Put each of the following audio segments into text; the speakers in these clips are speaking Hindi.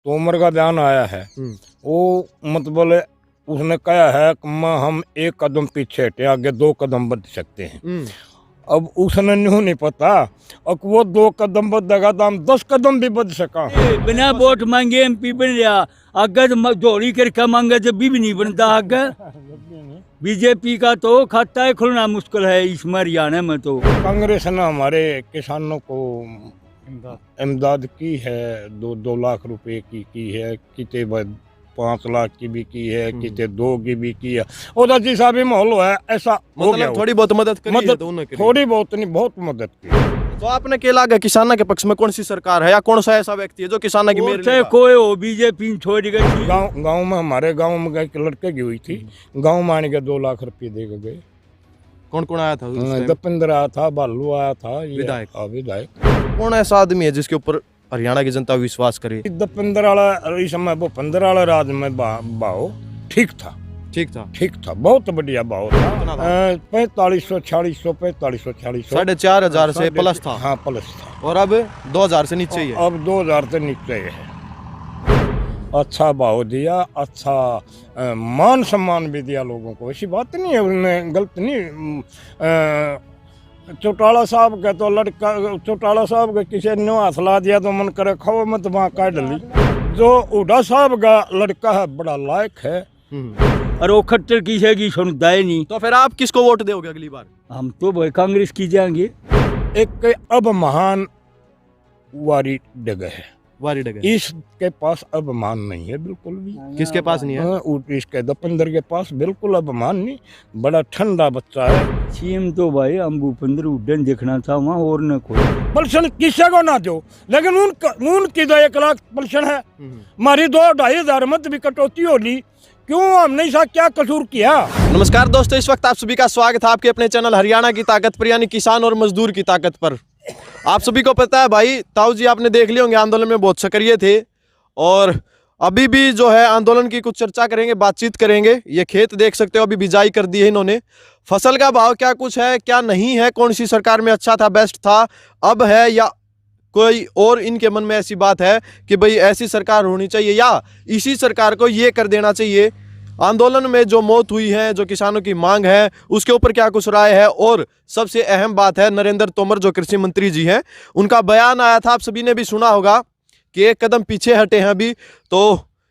तोमर का बयान आया है वो मतलब उसने कहा है कि हम एक कदम पीछे हटे आगे 2 कदम बढ़ सकते हैं। अब उसने नहीं पता और वो 2 कदम बढ़ेगा तो हम 10 कदम भी बढ़ सका। बिना वोट मांगे एमपी बन रहा आगे जोड़ी करके मांगे तो भी नहीं बनता। आगे बीजेपी का तो खाता है खुलना मुश्किल है इस हरियाणा में। तो कांग्रेस ने हमारे किसानों को इमदाद की है, 2 लाख रुपए की है, किते 5 लाख की भी की है, किते 2 की भी की है। और जैसा भी माहौल है ऐसा हो गया। थोड़ी बहुत मदद करी है दोनों के लिए। थोड़ी बहुत नहीं, बहुत मदद की। तो आपने क्या लगा किसानों के पक्ष में कौन सी सरकार है या कौन सा ऐसा व्यक्ति है जो किसानों की मेर लेगा? कोई हो बीजेपी छोड़ गई। गांव में हमारे गांव में एक लड़के की हुई थी, गांव में आने के 2 लाख रुपए दे के गए। कौन कौन आया था? दीपेंद्र आया था, बालू आया था, विधायक। कौन ऐसा आदमी है जिसके ऊपर हरियाणा की जनता विश्वास करे? दीपेंद्र वाला इस समय वो 15 वाला राज में भाव ठीक था, बहुत बढ़िया भाव था। 4500 4600 4500 4600 4,500 से प्लस था। हाँ प्लस था। और अब 2000 से नीचे ही है। अब 2000 से नीचे है। अच्छा भाव दिया, अच्छा मान सम्मान भी दिया लोगों को। ऐसी बात नहीं है, उन्हें गलत नहीं। चौटाला साहब का तो लड़का, चौटाला साहब का किसी ने हाथ ला दिया तो मन करे खाओ मत वहाँ काट ली। जो हुड्डा साहब का लड़का है बड़ा लायक है। और वो खट्टर किसे की सुनता है नहीं। तो फिर आप किसको वोट दोगे अगली बार? हम तो भाई कांग्रेस की जाएंगे। एक अब महान वारी डगे है, इसके पास अब मान नहीं है बिल्कुल भी। किसके पास नहीं है? इसके दीपेंद्र के पास बिल्कुल अब मान नहीं। बड़ा ठंडा बच्चा है। सीएम तो भाई हम भूपेंद्र उड्डयन देखना था वहाँ और न कोई पलसन किसी को ना दो, लेकिन उनकी तो 1 लाख पलसन है। हमारी 2-2.5 हजार मत भी कटौती होगी, क्यों? हमने ऐसा क्या कसूर किया? नमस्कार दोस्तों, इस वक्त आप सभी का स्वागत है आपके अपने चैनल हरियाणा की ताकत पर, यानी किसान और मजदूर की ताकत पर। आप सभी को पता है भाई, ताऊ जी आपने देख लिए होंगे आंदोलन में बहुत सक्रिय थे और अभी भी जो है आंदोलन की कुछ चर्चा करेंगे, बातचीत करेंगे। ये खेत देख सकते हो अभी बिजाई कर दी है इन्होंने। फसल का भाव क्या कुछ है क्या नहीं है, कौन सी सरकार में अच्छा था, बेस्ट था, अब है या कोई और इनके मन में ऐसी बात है कि भाई ऐसी सरकार होनी चाहिए या इसी सरकार को ये कर देना चाहिए। आंदोलन में जो मौत हुई है, जो किसानों की मांग है, उसके ऊपर क्या कुछ राय है। और सबसे अहम बात है नरेंद्र तोमर जो कृषि मंत्री जी हैं, उनका बयान आया था, आप सभी ने भी सुना होगा कि 1 कदम पीछे हटे हैं अभी। तो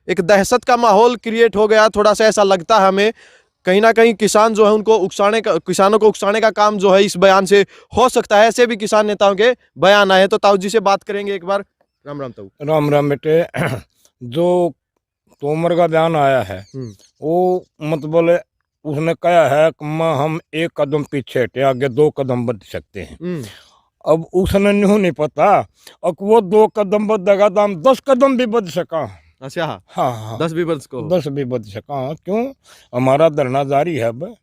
एक दहशत का माहौल क्रिएट हो गया, थोड़ा सा ऐसा लगता है हमें। कहीं ना कहीं किसान जो है उनको किसानों को उकसाने का काम जो है इस बयान से हो सकता है। ऐसे भी किसान नेताओं के बयान आए। तो ताऊ जी से बात करेंगे एक बार। राम राम ताऊ। राम राम बेटे। जो तोमर का बयान आया है वो मतलब उसने कहा है कि हम 1 कदम पीछे हटे आगे 2 कदम बढ़ सकते हैं। अब उसने नहीं पता और वो 2 कदम बढ़ेगा तो हम 10 कदम भी बढ़ सका। अच्छा हाँ 10 भी बढ़ सका। क्यों? हमारा धरना जारी है। अब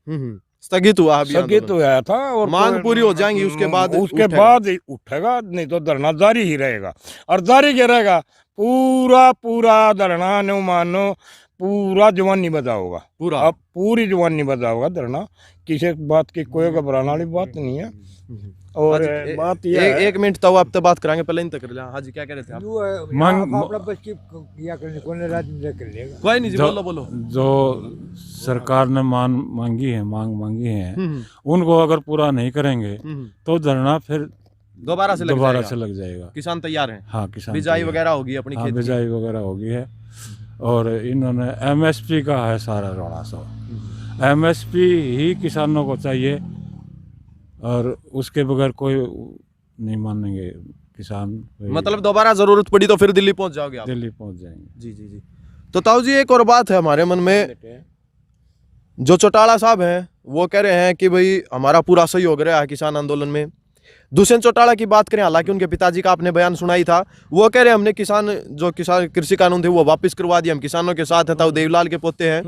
स्थगित हुआ था और मांग पूरी हो जाएंगी उसके बाद उठेगा, नहीं तो धरना जारी ही रहेगा। और जारी क्या रहेगा? पूरा धरना न मानो पूरा जवानी बजा होगा, अब पूरी जवानी बजा होगा धरना। किसी बात की कोई घबराने वाली बात नहीं है। और बात ये है, 1 मिनट तो आप तो बात कराएंगे, पहले इन तक कर लिया। हाँ जी, क्या कह रहे थे आप? कोई नहीं जी, बोलो। जो सरकार ने मांग मांगी है उनको अगर पूरा नहीं करेंगे तो धरना फिर दोबारा से लग जाएगा। किसान तैयार हैं? हाँ, किसान बिजाई वगैरह होगी अपनी खेत की। बिजाई वगैरह होगी है। और इन्होंने एमएसपी का है सारा रौला सब। एमएसपी ही किसानों को चाहिए और उसके बगैर कोई नहीं मानेंगे किसान। मतलब दोबारा जरूरत पड़ी तो फिर दिल्ली पहुंच जाओगे आप? दिल्ली पहुंच जाएंगे। जी। तो ताऊ जी एक और बात है हमारे मन में। जो चौटाला साहब हैं वो कह रहे हैं कि भाई हमारा पूरा सहयोग रहा है किसान आंदोलन में। दुष्यंत चौटाला की बात करें, हालांकि उनके पिताजी का आपने बयान सुना ही था, वो कह रहे हैं हमने किसान कृषि कानून थे वो वापस करवा दिया, हम किसानों के साथ हैं। ताऊ देवलाल के पोते हैं।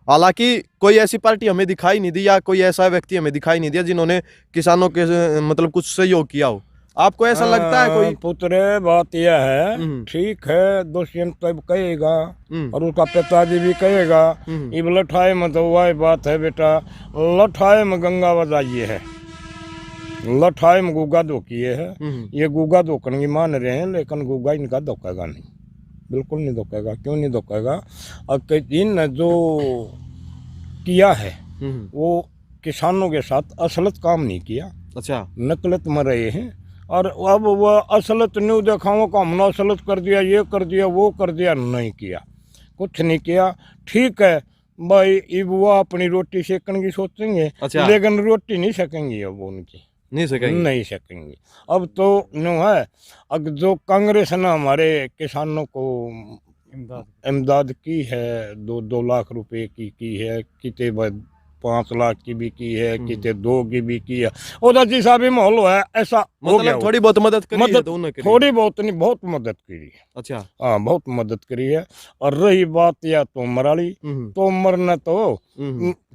हालांकि कोई ऐसी पार्टी हमें दिखाई नहीं दी या कोई ऐसा व्यक्ति हमें दिखाई नहीं दिया जिन्होंने किसानों के मतलब कुछ सहयोग किया हो। आपको ऐसा लगता है कोई? पुत्र बात यह है, ठीक है दुष्यंत तब कहेगा और उसका पिताजी भी कहेगा। ये लठाए में तो वही बात है बेटा, लठाए में गंगा बजाइए है, लठाए में गुगा धोकिए है। ये गुगा धोकन की मान रहे हैं, लेकिन गुगा इनका धोखेगा नहीं। बिल्कुल नहीं धोखेगा। क्यों नहीं धोखेगा? अब इन जो किया है वो किसानों के साथ असलत काम नहीं किया, अच्छा। नकलत में रहे हैं। और अब वह असलत न्यू देखाओ का हमने असलत कर दिया, ये कर दिया, वो कर दिया, नहीं किया, कुछ नहीं किया। ठीक है भाई, अब वो अपनी रोटी सेकने की सोचेंगे, अच्छा। लेकिन रोटी नहीं सेकेंगी अब उनकी, नहीं सकेंगे। नहीं सकेंगे। अब तो न्यू है, अब जो कांग्रेस ने हमारे किसानों को इमदाद की है, 2-2 लाख रुपए की है, किते 5 लाख की भी की है, किते 2 की भी की है। उधर जैसा भी माहौल है ऐसा हो गया। मतलब थोड़ी बहुत मदद करी है मदद तो उन्होंने करी। थोड़ी बहुत नहीं, बहुत मदद करी है। अच्छा। हाँ, बहुत मदद करी है। और रही बात या तोमर वाली, तोमर ने तो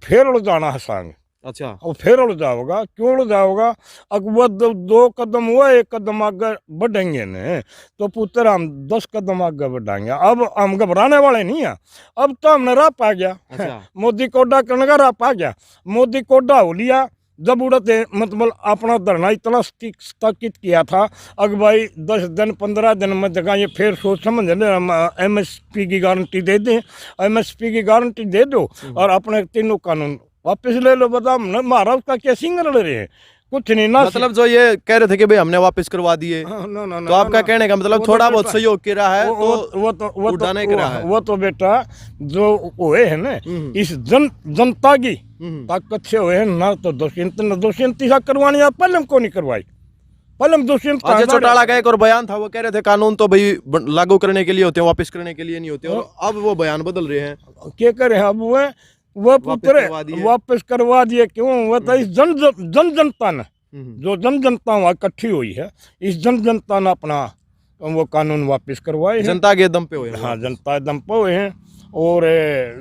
फिर उड़ जाना है सांग, अच्छा। और फिर उड़ जाओगा। क्यों उड़ जाओगा? अगर वो 2 कदम हुआ, 1 कदम आगे बढ़ेंगे न, तो पुत्र हम 10 कदम आगे बढ़ाएंगे। अब हम घबराने वाले नहीं हैं। अब तो हमने राप आ गया। अच्छा। मोदी कोडा करने का राप आ गया। मोदी कोडा हो लिया जब उड़ते, मतलब अपना धरना इतना स्थगित किया था। अगर भाई 10 दिन 15 दिन में जगह ये फिर सोच समझ ले, हम MSP की गारंटी दे दें, MSP की गारंटी दे दो और अपने तीनों कानून वापस ले लो। बताओ महाराष्ट्र का क्या सिंगर ले रहे हैं? कुछ नहीं ना। मतलब जो ये कह रहे थे कि भाई हमने वापस करवा दिए, तो आपका कहने का मतलब थोड़ा बहुत सहयोग किया है, तो उड़ाना ही करा है। वो तो बेटा जो हुए है ना, इस जनता की ताकत से हुए हैं ना। तो दुष्यंती सा करवानी आप पहले को नहीं करवाई, पहले दुष्यंत अजय चौटाला का एक और बयान था, वो कह रहे थे कानून तो भाई लागू करने के लिए होते हैं, वापस करने के लिए नहीं होते, और अब वो बयान बदल रहे हैं। क्या करे? अब वो पुत्र वापस करवा दिए। क्यों? वो तो इस जनता ने, जो जनता वहाँ इकट्ठी हुई है, इस जनता ने अपना वो कानून वापस करवाए हैं। जनता के दम पे हुए हैं। हाँ, जनता दम पे हुए हैं। और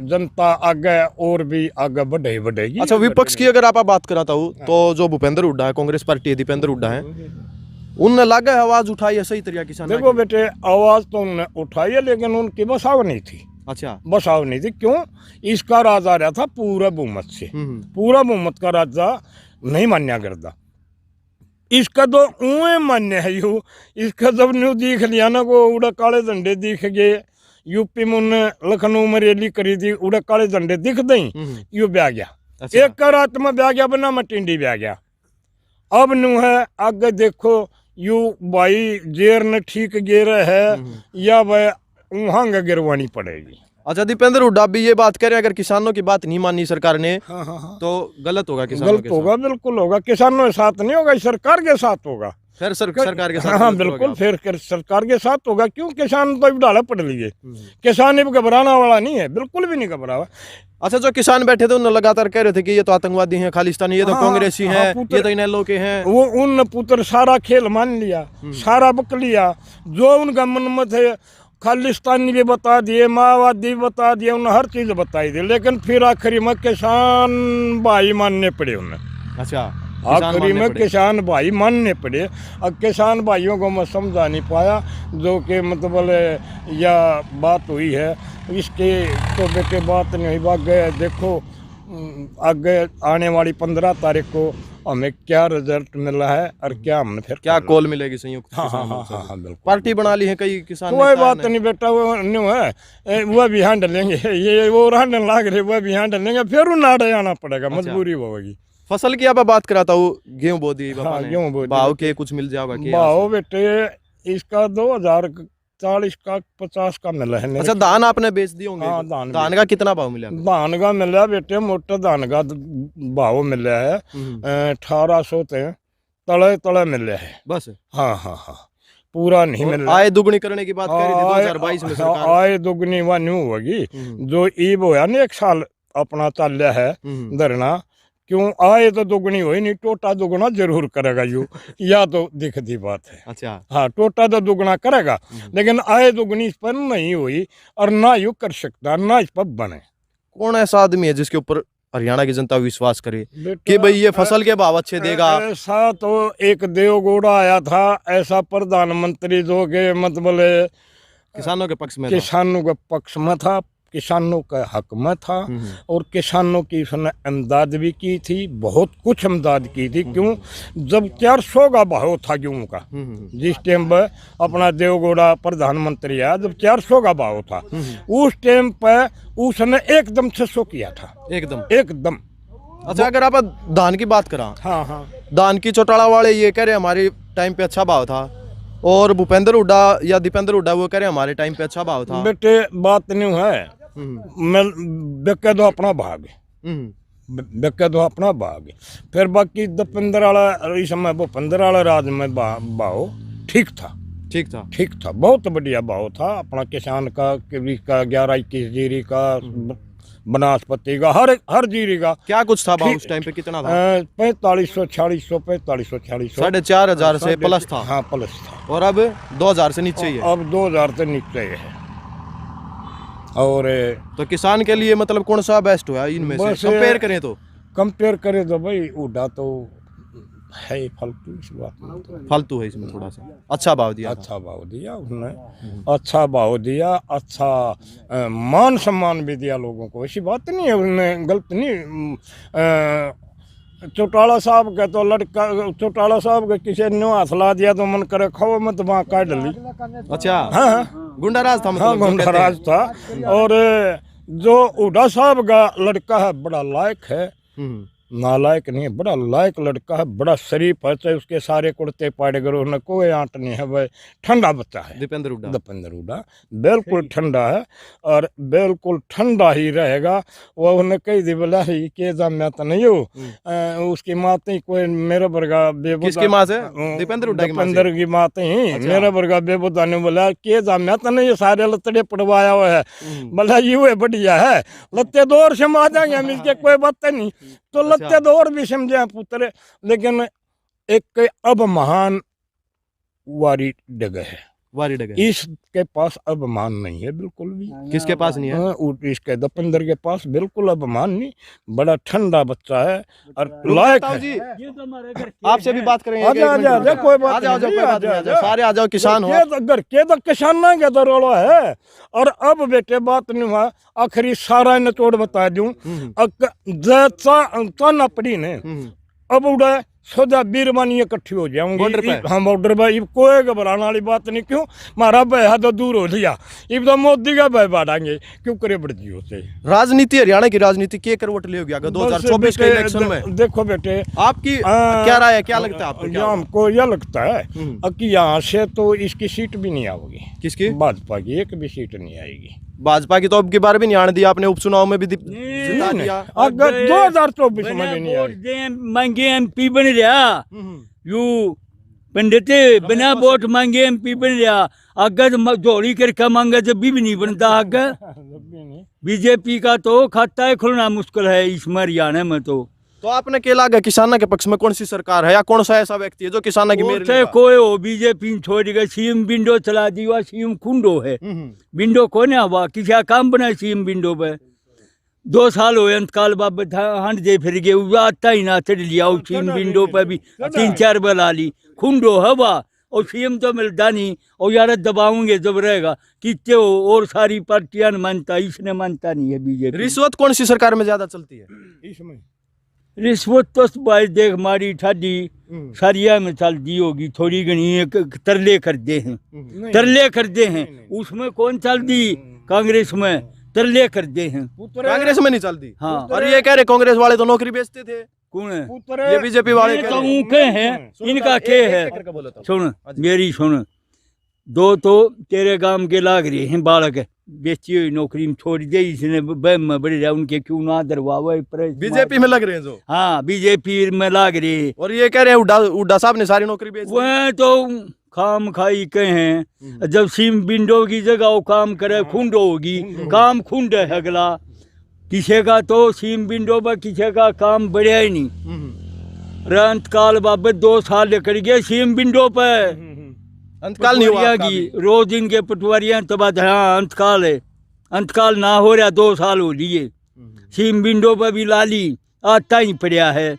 जनता आगे और भी आगे बढ़ेगी। अच्छा, विपक्ष की अगर आप बात कराता हूँ तो जो भूपेंद्र हुड्डा है, कांग्रेस पार्टी है, दीपेंद्र हुड्डा है, उनने लगा आवाज उठाई है सही तरीका किसान। देखो बेटे, आवाज तो उन्होंने उठाई है, लेकिन उनकी बसाव नहीं थी। अच्छा। बसाव नहीं थी। क्यों? इसका राज आ रहा था पूरा बहुमत से। पूरा बहुमत का राजा नहीं मान्या करता। इसका तो ऊए मान्य है यू। इसका जब न्यू दिख लिया ना, को उड़ा काले झंडे दिख गए। यूपी में उन्होंने लखनऊ में रैली करी थी, उड़ा काले झंडे दिख दई, यू ब्याह गया। अच्छा। एक का रात में ब्याह गया, बना मटिंडी ब्याह गया। अब न्यू है आगे देखो, यू भाई जेर ने ठीक गेर है या भाई वहां गिरवानी पड़ेगी। अच्छा, दीपेंद्र हुड्डा भी ये बात कह रहे हैं, अगर किसानों की बात नहीं मानी सरकार ने, हाँ। तो गलत होगा किसानों गलत के साथ। होगा, बिल्कुल होगा। किसानों के साथ नहीं होगा, सरकार के साथ होगा। फिर सरकार के साथ। हाँ बिल्कुल, फिर सरकार के साथ होगा। क्यों? किसान तो डाला पड़ लिए। किसान भी घबराना वाला नहीं है, बिल्कुल भी नहीं घबरा। अच्छा, जो किसान बैठे थे उन्होंने लगातार कह रहे थे कि ये तो आतंकवादी हैं, खालिस्तानी, ये तो कांग्रेसी हैं, ये तो इनेलो के हैं। वो उन पुत्र सारा खेल मान लिया, सारा बक लिया। जो उनका मन में थे, खालिस्तानी भी बता दिए, माओवादी भी बता दिए, उन्हें हर चीज़ बताई दी, लेकिन फिर आखिरी में किसान भाई मानने पड़े उन्हें। अच्छा, आखिरी में किसान भाई मानने पड़े। अब किसान भाइयों को मैं समझा नहीं पाया, जो कि मतलब यह बात हुई है, इसके तो बेटे बात नहीं हुई। आगे देखो, आगे आने वाली 15 तारीख को हमें क्या रिजल्ट मिला है और क्या हमने फिर क्या कॉल मिलेगी संयुक्त। हाँ बिल्कुल। पार्टी बना ली है कई किसान। कोई बात नहीं बेटा, वो न्यू है, वह भी हैंडल लेंगे। ये वो हैंडल लाग रहे, वह भी हैंडल लेंगे। फिर उन्हें आना पड़ेगा, मजबूरी होगी। फसल की आप बात कराता हूँ, गेहूं बो दी, गेहूं बो दी। भाव के कुछ मिल जाएगा? भाव बेटे इसका 2040 का 50 का मिला है। अच्छा, धान आपने बेच दिए होंगे। हाँ, धान का कितना भाव मिला? धान का मिला बेटे, मोटा धान का भाव मिला है 1800 तले मिले है बस। हाँ, पूरा नहीं मिला। आय दुगनी करने की बात करी थी 2022 में सरकार। आय दुगनी वह न्यू होगी, जो ईब होया ना 1 साल अपना चल रहा है धरना। क्यों? आए तो दुगनी हुई नहीं, टोटा दुगना जरूर करेगा यू, या तो दिखती बात है। अच्छा। हाँ, टोटा तो दुगना करेगा, लेकिन आए दुगनी इस पर नहीं हुई, और ना यू कर सकता, ना इस पर बने। कौन ऐसा आदमी है जिसके ऊपर हरियाणा की जनता विश्वास करे कि भाई ये फसल के भाव अच्छे देगा? ऐसा तो एक देवगौड़ा आया था, ऐसा प्रधानमंत्री जो के मतलब किसानों के पक्ष में किसानों के पक्ष में था, किसानों का हक में था और किसानों की उसने इमदाद भी की थी, बहुत कुछ इमदाद की थी। क्यों? जब 400 का भाव था गेहूं का, जिस टाइम पर अपना देवगौड़ा प्रधानमंत्री आया, जब 400 का भाव था, उस टाइम पर उसने एकदम 600 किया था, एकदम। अच्छा, अगर आप धान की बात करा, हाँ हाँ, धान की चौटाला वाले ये कह रहे हमारे टाइम पे अच्छा भाव था, और भूपेंद्र हुड्डा या दीपेंद्र हुड्डा वो कह रहे हमारे टाइम पे अच्छा भाव था। बेटे बात नहीं है, मैं बेके दो अपना भाग, बेके दो अपना भाग। फिर बाकी दीपेंद्र वाला इस समय भूपेंद्र वाला राज में भाव ठीक था, बहुत बढ़िया भाव था अपना किसान का, किवी का 11-21 जीरी का, बनास्पति का, हर जीरी का। क्या कुछ था भाव उस टाइम पे, कितना था? 4500 4600 4500 4600 4,500 से प्लस था। हाँ प्लस था, और अब 2000 से नीचे ही है। अब 2000 से नीचे है। और तो किसान के लिए मतलब कौन सा बेस्ट हुआ इनमें से कंपेयर करें तो? कंपेयर करें तो भाई हुड्डा तो है फालतू, इस बात में तो फालतू है, इसमें थोड़ा सा अच्छा भाव दिया उसने, अच्छा भाव दिया, अच्छा मान सम्मान भी दिया लोगों को, ऐसी बात नहीं है, उसने गलत नहीं। चौटाला साहब का तो लड़का, चौटाला साहब का किसी ने हाथ ला दिया तो मन करे खाओ मत, वहाँ काट ली। अच्छा, हाँ गुंडाराज था, हाँ गुंडाराज था। और जो हुड्डा साहब का लड़का है बड़ा लायक है, नालायक नहीं है, बड़ा लायक लड़का है, बड़ा शरीफ है, चाहे उसके सारे कुर्ते पाड़े करो न कोई आंट नहीं है, वह ठंडा बच्चा है। दीपेंद्र हुड्डा बिल्कुल ठंडा है और बिल्कुल ठंडा ही रहेगा। वो उन्हें कही दी बोला के जाम्या तो नहीं हो, उसकी माते ही कोई मेरे वर्गा बेबुदा, किसकी माँ से? दीपेंद्र हुड्डा की माते ही मेरे वर्गा बेबुदा ने बोला के जाम्या तो नहीं, सारे लतड़े पड़वाया हुआ है, बोला ये बढ़िया है, लत्ते दौर से आ जाएंगे हम, इसके कोई बात नहीं। तो लगते तो और भी समझे पुत्र, लेकिन एक अब महान वारी डगे है, इसके पास अब मान नहीं है बिल्कुल भी। किसके पास नहीं है? इसके दीपेंद्र के पास बिल्कुल अब मान नहीं, बड़ा ठंडा बच्चा है और लायक है। आपसे भी बात करेंगे, आजा कोई बात नहीं, सारे आ जाओ, किसान हो घर के तो किसान के तो रोड़ा है। और अब बेटे बात नहीं हुआ, आखिरी सारा निचोड़ बता दूं, ना पड़ी ने अब उड़ा सोजा बीरबानी इकट्ठी हो जाऊंगी हम बॉर्डर पर, कोई घबराने वाली बात नहीं। क्यों? हमारा भय तो दूर हो लिया, इब तो मोदी का भय बांटेंगे, क्यों करे बड़ी होते। राजनीति, हरियाणा की राजनीति के करवट ले होगी अगर 2024 के इलेक्शन में? देखो बेटे, आपकी क्या राय है, क्या लगता है आपको? हमको यह लगता है कि यहाँ से तो इसकी सीट भी नहीं आएगी। किसकी? भाजपा की एक भी सीट नहीं आएगी। भाजपा की तो अब की बार भी नहीं आने दिया, आपने उपचुनाव में भी जिता दिया। अगर 2024 में भी नहीं आएगी। मांगे एमपी बन रहा, यू पंडित बिना वोट मांगे एमपी बन रहा, अगर जोड़ी करके मांगे जब भी नहीं बनता। अगर बीजेपी का तो खाता है खुलना मुश्किल है इस हरियाणा में। तो आपने क्या लगा किसानों के पक्ष में कौन सी सरकार है, या कौन सा ऐसा व्यक्ति है जो किसानों की मेरे लिए? कोई हो बीजेपी छोड़ गए, सीएम बिंडो चला दी हुआ, सीएम खुंडो है, बिंडो को नहीं हुआ, किसी काम बना सीएम बिंडो पे 2 साल हो अंतकाल बाबत हंड दे फिर गए, आता ही ना चढ़ लिया सीएम बिंडो पे भी 3-4 बार ला ली, खुंडो हवा और सीएम तो मिलता नहीं। और यार दबाऊंगे जब रहेगा कितने हो, और सारी पार्टियां मानता, इसने मानता नहीं है बीजेपी। रिश्वत कौन सी सरकार में ज्यादा चलती है इसमें? रिश्वत तो भाई देख मारी ठाडी सारिया में चल दी होगी, थोड़ी घनी तरले कर दे हैं, तरले कर दे हैं, उसमें कौन चल दी? कांग्रेस में तरले कर दे हैं, कांग्रेस में नहीं चलती। हाँ, और ये कह रहे कांग्रेस वाले तो नौकरी बेचते थे। कौन है? ये बीजेपी वाले के हैं, इनका के है। सुन मेरी सुन, 2 तो तेरे गांव के लाग रहे हैं बालक, बेची हुई नौकरी में छोड़ दे, इसने बम में बढ़ रहा, उनके क्यों ना दरवावे बीजेपी में लग रहे हैं जो। हाँ बीजेपी में लाग रहे। और ये कह रहे हैं हुड्डा साहब ने सारी नौकरी बेच दी। वह तो खाम खाई के हैं, जब सीम बिंडो की जगह वो काम करे खुंडो होगी, काम खुंड है अगला, किसी का तो सीम बिंडो पर किसी का काम बढ़िया ही नहीं। अंतकाल बाबत 2 साल निकल गए सीम बिंडो पर, अंतकाल नहीं हुआ की रोज इनके पटवारियां तबाद। हाँ अंतकाल है, अंतकाल ना हो रहा 2 साल हो लिए, सीम बिंडो पर भी लाली आता ही पड़ा है।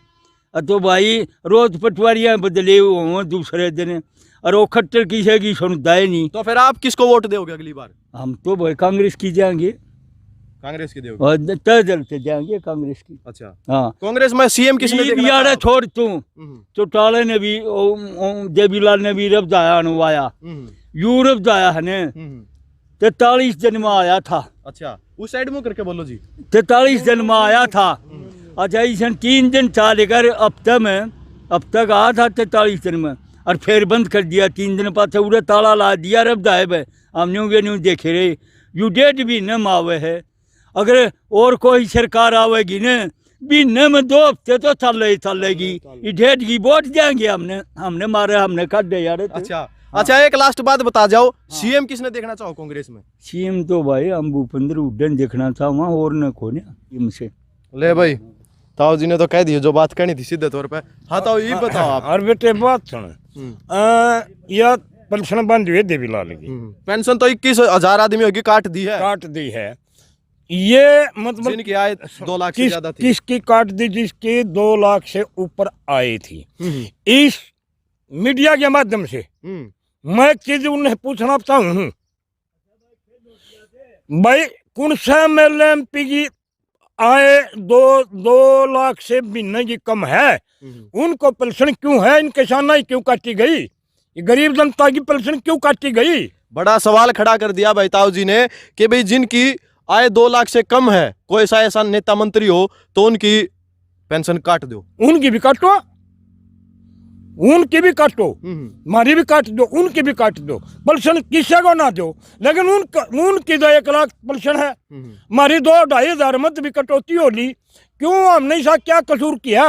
तो भाई रोज पटवारियां बदले हुए दूसरे दिन, और वो खट्टर किसी की सुनता है नहीं। तो फिर आप किसको वोट दोगे अगली बार? हम तो भाई कांग्रेस की जाएंगे। कांग्रेस की दोगे? और तहजल से जाएंगे कांग्रेस की। अच्छा, हाँ कांग्रेस में सीएम किसने देखना यार था? छोड़ तू हम्म, चौटाले ने भी देवीलाल ने भी यूरोप जाया अनुवाया हम्म, यूरोप जाया है ने हम्म, 43 जन्म आया था अच्छा, उस साइड मुंह करके बोलो जी। 43 जन्म आया था। अच्छा इसन 3 दिन था लेकर अब तक आया था 43 जन्म और फिर बंद कर दिया 3 दिन पास उड़े ताला ला दिया रब दायब है हम न्यू देखे रहे यू डेट भी न मावे है। अगर और कोई सरकार आवेगी न महीने में 2 हफ्ते तो चलेगी ये डेट की वोट देंगे हमने मारे हमने काट दे यार। अच्छा, एक लास्ट बात बता जाओ, सीएम किसने देखना चाहो कांग्रेस में? सीएम तो भाई हम भूपेंद्र हुड्डा देखना था वहाँ और न खोने से। ले भाई, ताऊ जी ने तो कह दिया जो बात कहनी थी सीधे तौर पे। हाँ ताऊ, ये बताओ आप। और बेटे बात सुन, यह पेंशन बंद हुई देवीलाल की, पेंशन तो 21,000 आदमी होगी काट दी है। काट दी है। ये मतलब जिनकी आय 2 लाख से ज्यादा थी। किसकी काट दी? जिसकी 2 लाख से ऊपर आई थी। इस मीडिया के माध्यम से मैं एक चीज उन्हें पूछना चाहूँ भाई, कौन सा MLMP की आय 2 लाख से महीने की कम है, उनको पेंशन क्यों है? इन किसानों की क्यों काटी गई? ये गरीब जनता की पेंशन क्यों काटी गई? बड़ा सवाल खड़ा कर दिया भाई ताऊ जी ने कि भाई जिनकी आय 2 लाख से कम है, कोई ऐसा नेता मंत्री हो तो उनकी पेंशन काट दो। उनकी भी काटो, उनकी भी काटो, हमारी भी काट दो, उनकी भी काट दो, पेंशन किसी को ना दो, लेकिन उनकी तो 1 लाख पेंशन है, हमारी 2-2.5 हजार मत भी कटौती होली। क्यों? हमने ऐसा क्या कसूर किया?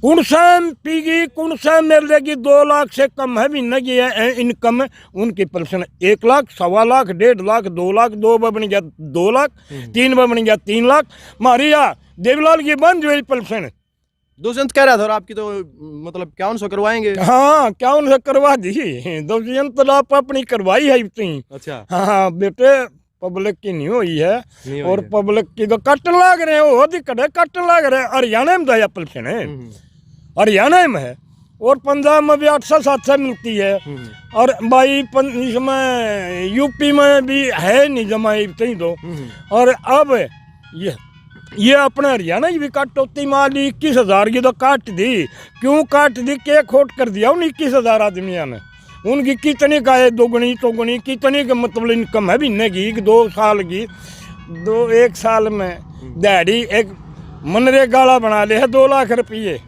कौन सा MP की, कौन सा MLA की 2 लाख से कम है महीने की इनकम, उनकी पेंशन 1 लाख, 1.25 लाख, 1.5 लाख, 2 लाख, 2 बन गया 2 लाख, 3 बन गया 3 लाख। हमारी यहाँ देवीलाल की बंद हुई पेंशन। दुष्यंत कह रहा था और आपकी तो मतलब क्या उनसे करवाएंगे? हाँ, क्या उनसे करवा दी? दुष्यंत आप अपनी करवाई है इतनी। अच्छा, हाँ बेटे, पब्लिक की नहीं हुई है, नहीं हुई और है। पब्लिक की तो कटन लाग रहे हैं, वो दिक्कत है, कटन लाग रहे हैं। हरियाणा में दया पेंशन है, हरियाणा में है, और पंजाब में भी 800-700 मिलती है, और भाई इसमें UP में भी है नहीं जमा इतनी तो। और अब ये अपने हरियाणा की भी कटौती माली 21,000 की तो काट दी। क्यों काट दी? क्या खोट कर दिया उन 21,000 आदमियों ने? उनकी कितनी का है, दोगुनी चौगुनी कितनी का मतलब इनकम है महीने की? 2 साल की, 1 साल में दिहाड़ी एक मनरेगा बना ले है 2 लाख रुपये।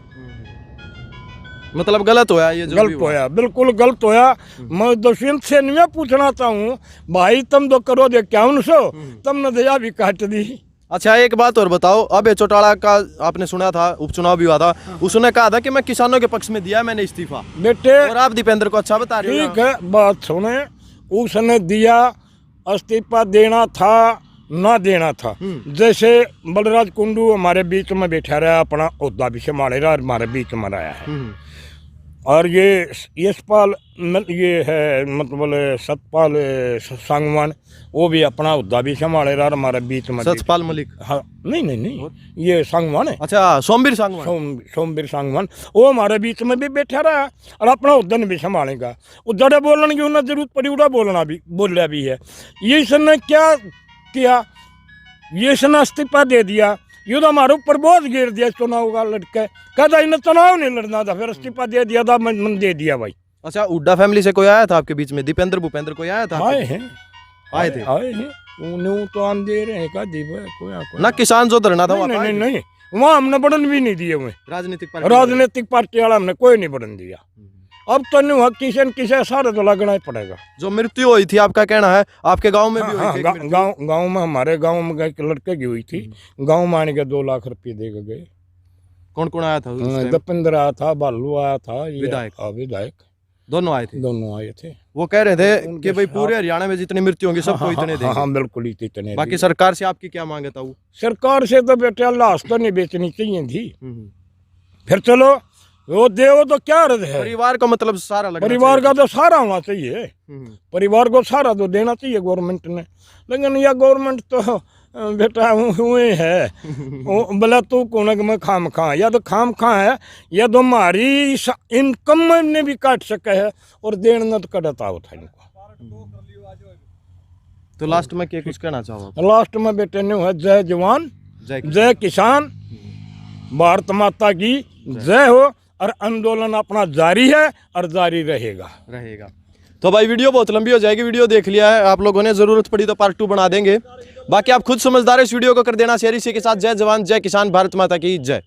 मतलब गलत होया ये, जो गलत होया, बिल्कुल गलत होया। मैं दुष्यंत से नहीं पूछना चाहूँ भाई, तुम तो करो दे क्या उनसो, तुमने दया भी काट दी। अच्छा, एक बात और बताओ, अब ये चौटाला का आपने सुना था उपचुनाव भी हुआ था, उसने कहा था कि मैं किसानों के पक्ष में दिया, मैंने इस्तीफा। बेटे और आप दीपेंद्र को अच्छा बता रहे हो। ठीक है, बात सुने, उसने दिया, इस्तीफा देना था ना देना था। जैसे बलराज कुंडू हमारे बीच में बैठा रहा, अपना ओहदा भी संभाले रहा, हमारे बीच में रहा है। और ये यशपाल, ये है मतलब सतपाल सांगवान, वो भी अपना हुद्दा भी संभाले रहा हमारे बीच में। सतपाल मलिक? हाँ, नहीं, ये सांगवान है। अच्छा, सोमवीर सांगवान। सोमवीर सांगवान, वो हमारे बीच में भी बैठा रहा और अपना उद्दन भी संभालेगा। उधर बोलने की उन्हें जरूरत पड़ी, उड़ा बोलिया भी है। ये इसने क्या किया? ये इसने इस्तीफा दे दिया, ये तो हमारे ऊपर बोझ गिर दिया चुनाव का लड़के। कहता इन्हें चुनाव नहीं लड़ना था, फिर इस्तीफा दे दिया था, मन दे दिया भाई। अच्छा, हुड्डा फैमिली से कोई आया था आपके बीच में? दीपेंद्र भूपेंद्र कोई आया था? आए हैं, आए थे। उन्हें तो आन दे रहे हैं का दीप कोई ना किसान जो धरना था वहाँ? नहीं, वहाँ हमने बढ़न भी नहीं दिए हुए। राजनीतिक पार्टी वाला हमने कोई नहीं बढ़न दिया। अब तो नहीं हुआ, किसे सारे तो लगना ही पड़ेगा। जो मृत्यु हुई थी, आपका कहना है आपके गांव में भी हुई थी? गांव में, हमारे गांव में एक लड़के की हुई थी। गांव में आने के 2 लाख रुपये दे के गए। कौन कौन आया था? दीपेंद्र आया था, बालू आया था, विधायक दोनों आए थे। दोनों आए थे। वो कह रहे थे कि भाई पूरे हरियाणा में जितनी मृत्यु होंगी सबको इतने देंगे। हाँ, बिल्कुल इतने। बाकी सरकार से आपकी क्या मांगे था? वो सरकार से तो बेटा लाश तो नहीं बेचनी चाहिए थी। फिर चलो वो दे, वो तो क्या अर्थ है? परिवार का मतलब सारा लगना परिवार का तो सारा होना चाहिए, परिवार को सारा तो देना चाहिए गवर्नमेंट ने। लेकिन यह गवर्नमेंट तो बेटा हुए है बोला तू कौन में खाम खा, या तो खाम खा है, या तो हमारी इनकम ने भी काट सके है, और देना तो कटता होता है इनको। तो लास्ट में क्या कुछ कहना चाहो? लास्ट में बेटे ने है जय जवान जय किसान, भारत माता की जय हो, और आंदोलन अपना जारी है और जारी रहेगा। तो भाई वीडियो बहुत लंबी हो जाएगी, वीडियो देख लिया है आप लोगों ने, जरूरत पड़ी तो पार्ट 2 बना देंगे। बाकी आप खुद समझदार है, इस वीडियो को कर देना शेयर। इसी के साथ जय जवान जय किसान, भारत माता की जय।